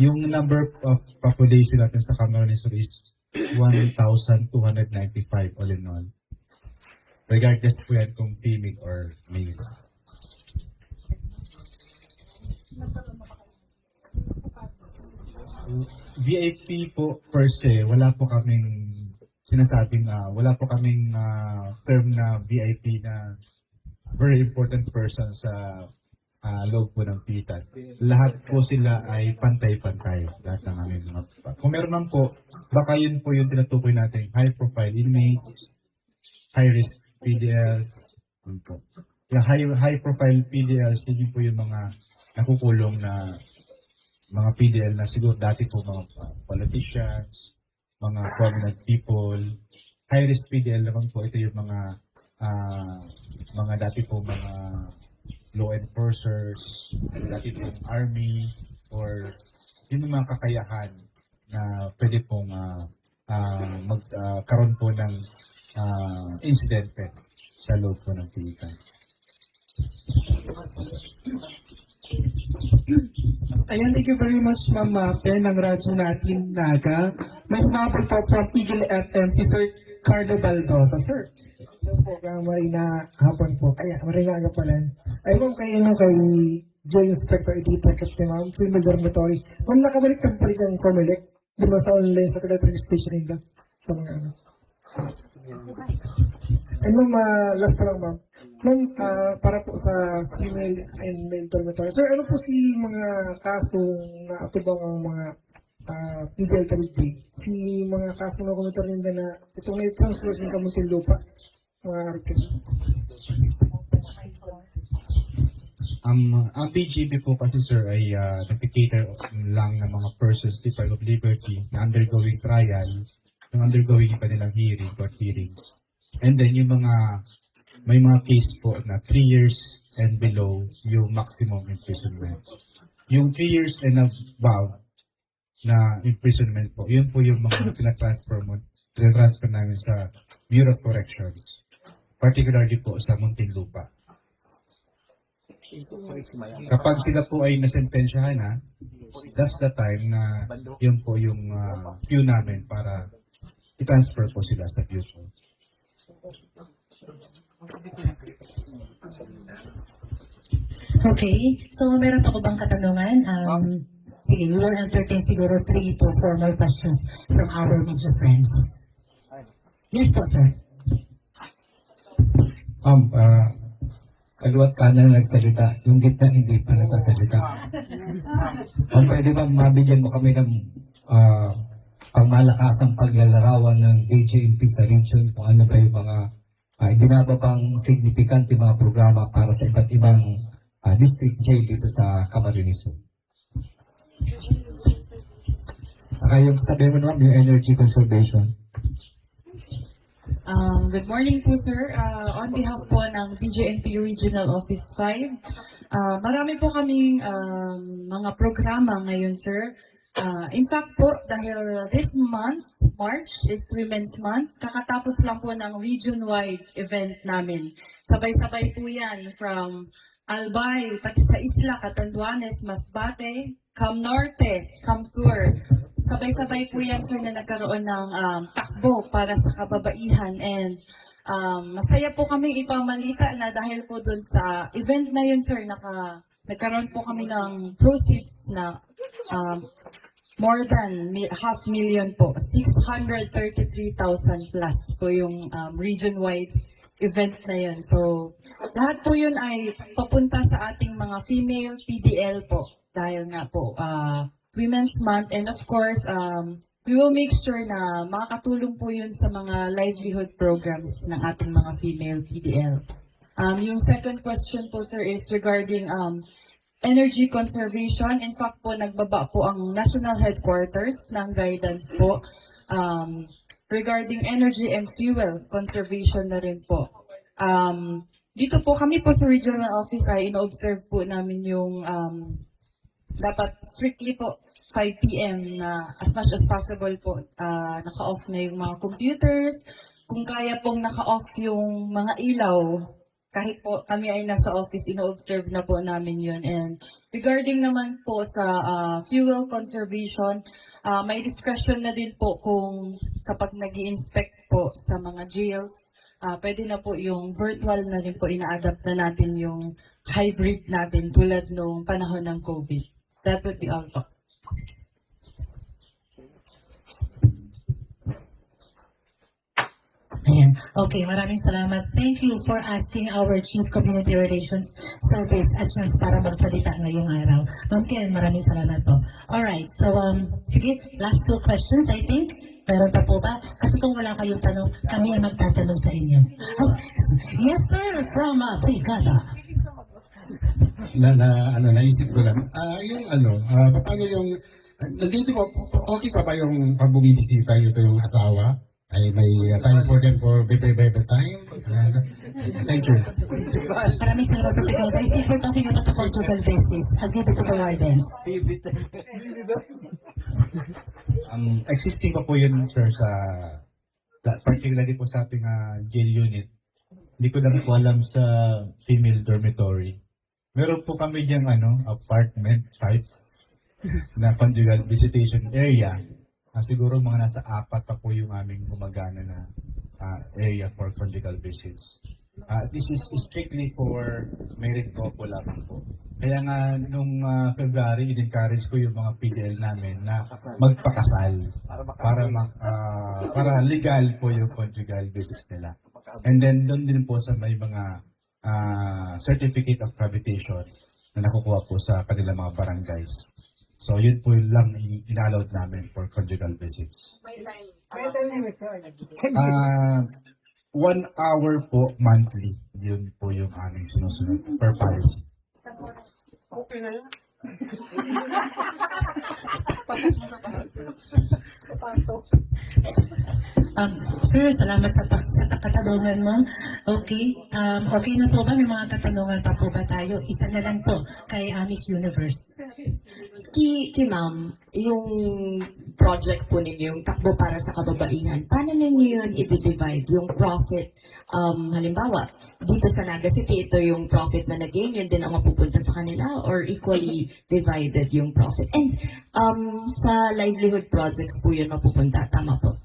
Yung number of population natin sa Camarines Sur is 1,295 all in all. Regardless po yan kung female or male. VIP po per se, wala po kaming sinasabing, wala po kaming term na VIP na very important person sa loob po ng PITAD. Lahat po sila ay pantay-pantay. Lahat ng aming mga. Kung meron man po, baka yun po yung tinutukoy natin, high profile inmates, high risk PDLs. Yung high profile PDLs, yun po yung mga nakukulong na mga PDL na siguro dati po mga politicians, mga prominent people. High risk PDL naman po, ito yung mga dati po mga law enforcers, dati po yung army, or yung mga kakayahan na pwede pong magkaroon po ng insidente sa loob po ng pilitan. Ayan, thank you very much, Ma'am Mape, ng radyo natin, Naga. May humabol po from Eagle FM, si Sir Carlo Baldosa. Sir. Hello po, Marina hapon po. Ay, Marina aga pala. Ay, ma'am, kay Jail Inspector Edita, Captain Ma'am, female dormitory. Ma'am, nakabalik ng palit ng Comelec. Di ba sa online, sa cadet registration nila. Sa mga Ay ma'am, last na lang ma'am. Ma'am, para po sa female and male dormitory. Sir, ano po si mga kasong naatubang ang mga PDL Cavite? Si mga kasong na komentar nila na itong na-transfer sa Muntinlupa, mga arkin. Ang PGB po kasi sir ay nag-cater lang ng mga persons deprived of liberty na undergoing trial, na undergoing yung kanilang hearing, court hearings. And then yung may mga case po na 3 years and below yung maximum imprisonment. Yung 3 years and above na imprisonment po, yun po yung mga pinatransfer namin sa Bureau of Corrections. Particularly po sa Muntinlupa. Kapag sila po ay nasentensyahan na, that's the time na yun po yung queue namin para i-transfer po sila sa Bureau. Okay, so meron pa ko bang katanungan? Sige, we will entertain siguro 3 to 4 more questions from our media friends. Yes po, sir. Kaliwat kanan nagsalita, yung gitna hindi pa nagsasalita. Pwede ba mabigyan mo kami ng pangmalakasang paglalarawan ng DJMP sa region, kung ano ba yung mga ibinababang signifikante mga programa para sa iba't ibang district jail dito sa Camarines Sur. Saka yung sabi mo naman, yung energy conservation. Good morning po, sir. On behalf po ng BJMP Regional Office 5, marami po kaming mga programa ngayon, sir. In fact po, dahil this month, March, is Women's Month, kakatapos lang po ng region-wide event namin. Sabay-sabay po yan from Albay, pati sa Isla, Catanduanes, Masbate, Cam Norte, Cam Sur. Sabay-sabay po yan, sir, na nagkaroon ng takbo para sa kababaihan. And masaya po kami ipamalita na dahil po dun sa event na yun, sir, nagkaroon po kami ng proceeds na more than 500,000 po. 633,000 plus po yung region-wide event na yun. So, lahat po yun ay papunta sa ating mga female PDL po. Dahil nga po, Women's Month. And of course, we will make sure na makakatulong po yun sa mga livelihood programs ng ating mga female PDL. Yung second question po, sir, is regarding energy conservation. In fact po, nagbaba po ang national headquarters ng guidance po regarding energy and fuel conservation na rin po. Dito po kami po sa regional office ay ino-observe po namin yung dapat strictly po 5 p.m. na as much as possible po naka-off na yung mga computers. Kung kaya pong naka-off yung mga ilaw, kahit po kami ay nasa office, ino-observe na po namin yun. And regarding naman po sa fuel conservation, may discretion na din po kung kapag nag-i-inspect po sa mga jails, pwede na po yung virtual na rin po, ina-adapt na natin yung hybrid natin tulad nung panahon ng COVID. That would be all po. Ayan. Okay, maraming salamat. Thank you for asking our Chief Community Relations Service at chance para magsalita ngayong araw. Ma'am Ken, maraming salamat po. Alright, so sige, last 2 questions I think. Meron pa po ba? Kasi kung wala kayong tanong, kami ang magtatanong sa inyo. Oh, yes sir, from Brigada. Naisip ko lang. Paano yung, nandito po, okay pa ba yung pag bumibisita ito yung asawa? Ay may time for them for baby time? Thank you. Maraming salamat po, Brigada. I think we're talking about the conjugal basis. I'll give it to the wardens. Existing pa po yun, sir, particularly po sa ating jail unit. Hindi ko lang po alam sa female dormitory. Meron po kami diyang apartment type na conjugal visitation area. Siguro mga nasa 4 pa po yung aming gumagana na area for conjugal visits. This is strictly for married couple lamang po. Kaya nga nung February, in-encourage ko yung mga PDL namin na magpakasal para legal po yung conjugal visits nila. And then doon din po sa may mga certificate of cavitation na nakukuha po sa kanilang mga barangays. So yun po lang in-allowed namin for conjugal visits. May time. May time limit, sir. 1 hour po monthly. Yun po yung aming sinusunod per policy. Sa oras. Okay na yun. Sir, salamat sa katanungan mo. Okay. Okay na po ba? May mga katanungan pa po ba tayo? Isa na lang po kay Miss Universe. Ki ma'am, yung project po ninyo, yung takbo para sa kababaihan, paano ninyo yun i-divide? Yung profit, halimbawa, dito sa Naga City, ito yung profit na nag-gain, yun din ang mapupunta sa kanila, or equally divided yung profit? And sa livelihood projects po yun mapupunta, tama po?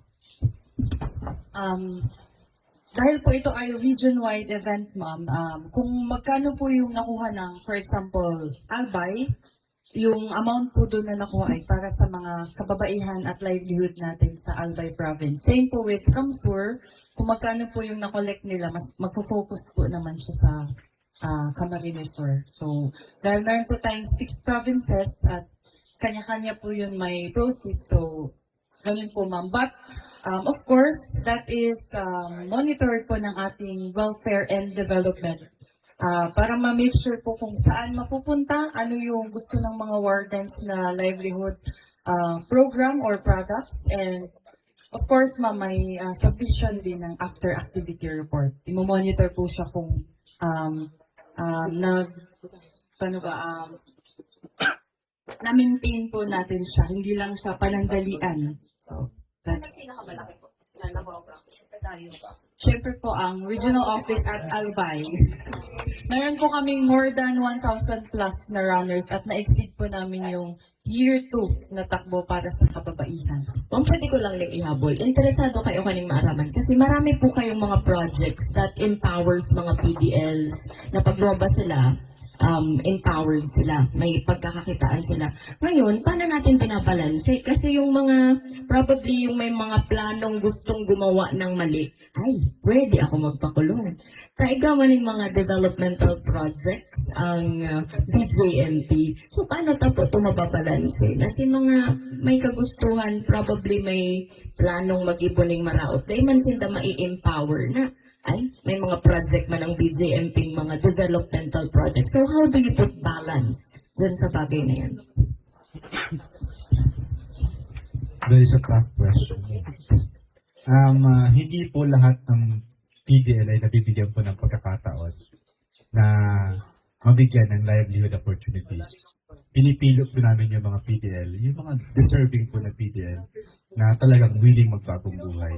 Dahil po ito ay region-wide event, ma'am, kung magkano po yung nakuha ng, for example, Albay, yung amount po doon na nakuha ay para sa mga kababaihan at livelihood natin sa Albay province. Same po with Kamsur, kung magkano po yung nakolect nila, mas magfo-focus po naman siya sa Camarines Sur. So, dahil meron po tayong 6 provinces at kanya-kanya po yun may proceeds. So, ganun po, ma'am. But, of course, that is monitored po ng ating welfare and development. Para ma-make sure po kung saan mapupunta, ano yung gusto ng mga wardens na livelihood program or products. And of course, ma'am, may submission din ng after activity report. I-monitor po siya kung na-maintain po natin siya. Hindi lang siya panandalian. So, that's Pinakamalaki po. Sila na program. Tayo ba? Siyempre po, ang regional office at Albay. Meron po kaming more than 1,000 plus na runners at na-exceed po namin yung year 2 na takbo para sa kababaihan. Ma'am, pwede ko lang ihabol. Interesado kayo kaning maaraman kasi marami po kayong mga projects that empowers mga PDLs na pag lumabas sila, empowered sila, may pagkakakitaan sila. Ngayon, paano natin pinabalanse? Kasi yung mga, probably yung may mga planong gustong gumawa ng mali, ay, pwede ako magpakulong. Kaigaman ng mga developmental projects, ang DJMP. So, paano tapo ito mababalanse? Kasi mga may kagustuhan, probably may planong mag-ipuning maraot. Dahil man sila mai-empower na. Ay, may mga project man ang DJMP, mga developmental projects. So, how do you put balance dyan sa bagay na yan? That is a tough question. Hindi po lahat ng PDL ay nabibigyan po ng pagkakataon na mabigyan ng livelihood opportunities. Pinipilot po namin yung mga PDL, yung mga deserving po na PDL na talagang willing magbagong buhay,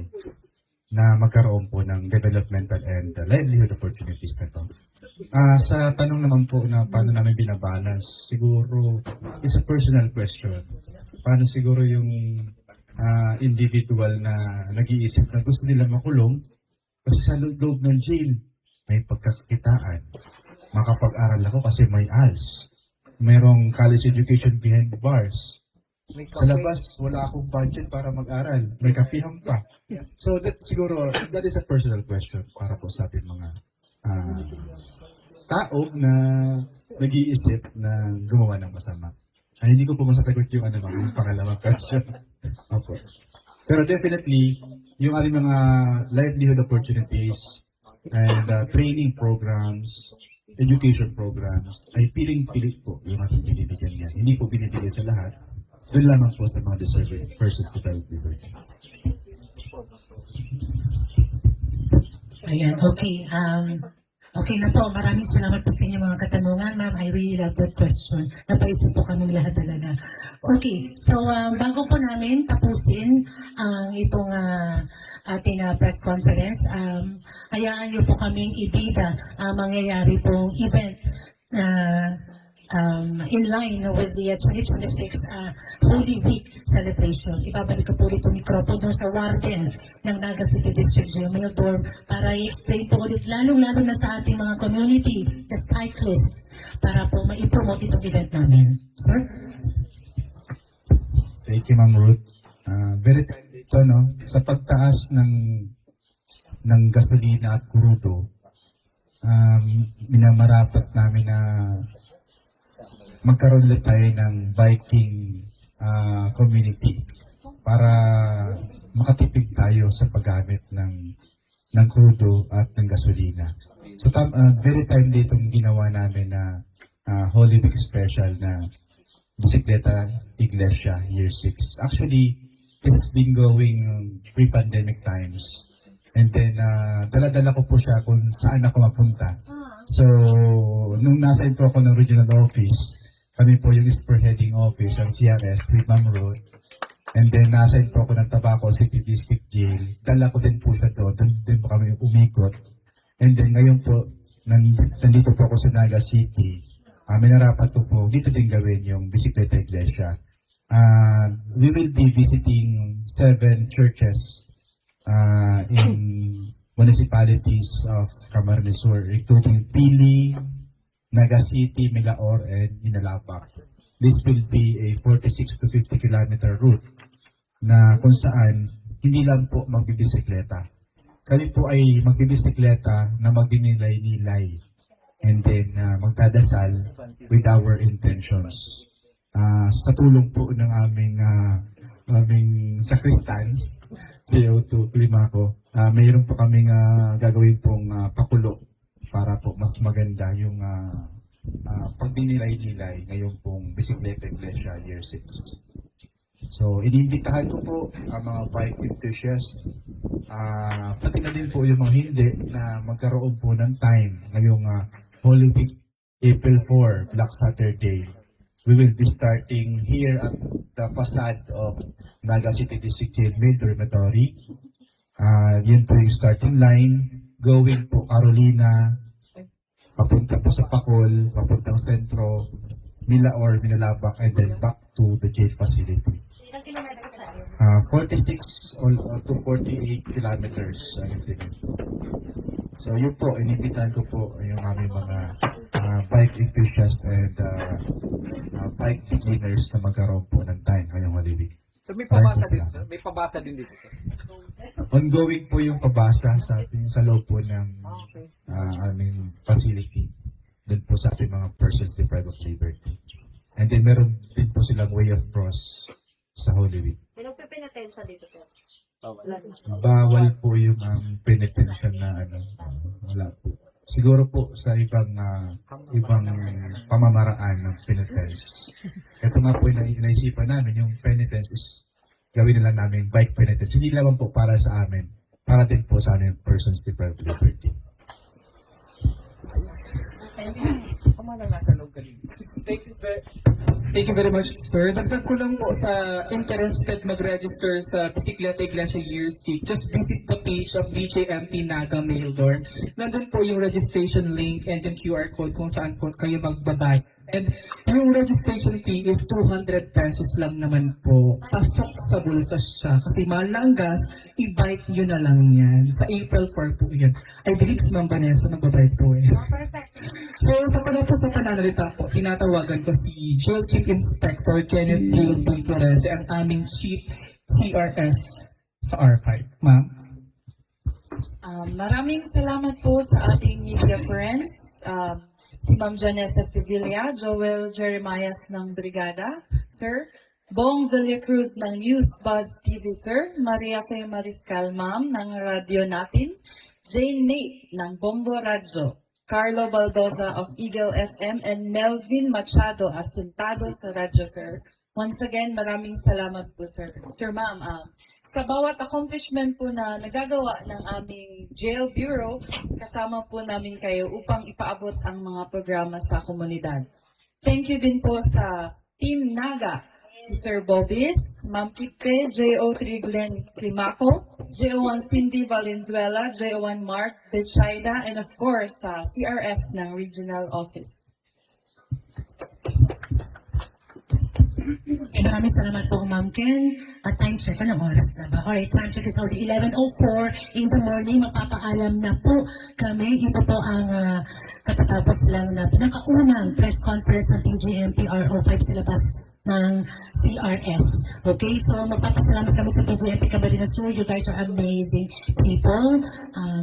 na magkaroon po ng developmental and livelihood opportunities na to. Sa tanong naman po na paano namin binabalance, siguro it's a personal question. Paano siguro yung individual na nag-iisip na gusto nila makulong kasi sa loob ng jail may pagkakakitaan. Makapag-aral ako kasi may ALS. Merong college education behind the bars. Sa labas, wala akong budget para mag-aral. May kapihan pa. So, that siguro, that is a personal question para po sa ating mga tao na nag-iisip na gumawa ng masama. Hindi ko po masasagot yung yung pangalawang question. Opo. Pero definitely, yung ating mga livelihood opportunities and training programs, education programs, ay piling-pilit po yung ating binibigyan niya. Hindi po binibigyan sa lahat. Doon lamang po sa mga deserving persons to livelihood. Ayan, okay. Okay na po, maraming salamat po sa inyong mga katanungan. Ma'am, I really love that question. Napaisip po kami lahat talaga. Okay, so bago po namin tapusin ang itong ating press conference, hayaan niyo po kaming ibida ang mangyayari pong event na in line with the 2026 Holy Week celebration. Ibabalik ko po rito mikropono sa warden ng Naga City District Jail Mail Dorm para i-explain po ulit lalong-lalo na sa ating mga community, the cyclists, para po ma-promote itong event namin. Sir? Thank you, Ma'am Ruth. Very ito, no? Sa pagtaas ng ng gasolina at krudo, minamarapat namin na magkaroon ulit tayo ng biking community para makatipid tayo sa paggamit ng krudo at ng gasolina. So very timely itong ginawa namin na Holy Week Special na Bisikleta Iglesia Year 6. Actually, it has been going pre-pandemic times. And then, dala-dala ko po siya kung saan ako mapunta. So, nung nasa po ako ng regional office, kami po yung spearheading office, ang CRS, with Ma'am Road. And then, nasa po ako ng Tabaco City District Jail. Dala ko din po siya doon. Doon din po kami umikot. And then, ngayon po, nandito po ako sa Naga City. Minarapat ko po, dito din gawin yung Bisikleta Iglesia. We will be visiting 7 churches in municipalities of Camarines Sur, including Pili, Naga City, Milaor, and Inalabac. This will be a 46 to 50 kilometer route na kung saan hindi lang po magbibisikleta. Kami po ay magbibisikleta na magdinilay-nilay and then magdadasal with our intentions. Sa tulong po ng aming sakristan, CO2 Climaco, mayroon po kaming gagawin pong pakulo para po mas maganda yung pagdinilay-nilay ngayon pong Bisikleta Iglesia Year 6. So, inimbitahan ko po ang mga bike enthusiasts, pati na din po yung mga hindi na magkaroon po ng time ngayong Holy Week, April 4, Black Saturday. We will be starting here at the facade of Naga City District Jail Main Dormitory. Yun po yung starting line. Going po Carolina, papunta po sa Pacol, papuntang Sentro, Milaor, Minalabak, and then back to the jail facility. 46 to 48 kilometers ang estimate. So yun po, inibitahan ko po yung aming mga bike enthusiasts and bike beginners na magkaroon po ng time ngayong Holy Week. So may pabasa din, sir? May pabasa din dito, sir? Ongoing po yung pabasa sa loob po ng aming facility. Doon po sa ating mga persons deprived of liberty. And then meron din po silang way of cross sa Holy Week. Pinagpipinatensa dito, sir? Bawal po yung penitensya na wala po. Siguro po sa ibang pamamaraan ng penitence. Ito nga po yung naisipan namin, yung penitence is gawin na lang namin bike penitence. Hindi naman po para sa amin, para din po sa amin persons deprived of liberty. Thank you very much, sir. Dagdag ko lang po sa interested mag-register sa Bisikleta Iglesia Year 6. Just visit the page of BJMP Naga Maildorm. Nandun po yung registration link and yung QR code kung saan po kayo magbabay. And yung registration fee is 200 pesos lang naman po. Pasok sa bulsa siya. Kasi mahal na ang gas, i-bike nyo na lang yan. Sa April 4 po yan. I believe si Ma'am Vanessa magbabike po eh. So sa pananalita po, tinatawagan ko si Jail Chief Inspector Kenneth P. Flores, ang aming Chief CRS sa R5. Ma'am? Maraming salamat po sa ating media friends. Si Ma'am Janessa Sevilla, Joel Jeremias ng Brigada, Sir. Bong Villacruz ng News Buzz TV, Sir. Maria Fe Mariscal, Ma'am, ng Radio Natin. Jane Nate ng Bombo Radyo. Carlo Baldoza of Eagle FM and Melvin Machado asentado sa radyo, sir. Once again, maraming salamat po, sir. Sir, ma'am, sa bawat accomplishment po na nagagawa ng aming jail bureau, kasama po namin kayo upang ipaabot ang mga programa sa komunidad. Thank you din po sa Team Naga, si Sir Bobis, Ma'am Kipte, JO3 Glenn Climaco, JO1 Cindy Valenzuela, JO1 Mark Bechaida, and of course, sa CRS ng Regional Office. Maraming salamat po, Ma'am Ken. At time check, anong oras na ba? Alright, time check is already 11:04 in the morning. Magpapaalam na po kami. Ito po ang katatapos lang na pinakaunang press conference ng PJMP RO5 Syllabus ng CRS. Okay, so magpapasalamat kami sa PGMP Camarines Sur. You guys are amazing people.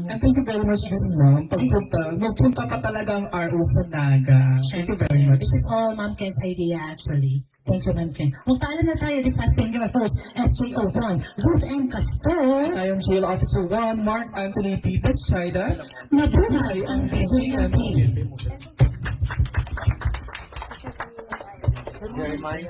And thank you very much din, ma'am. Magpunta pa talaga ang RO sa Naga. Thank you very much. This is all Ma'am Ken's idea actually. Thank you, Ma'am Ken. Magpaalam na tayo. This has been your host, SJO1, Ruth M. Castor. I am Jail Officer 1, Mark Anthony P. Petschida. Nabuhay ang PGMP. Jeremiah.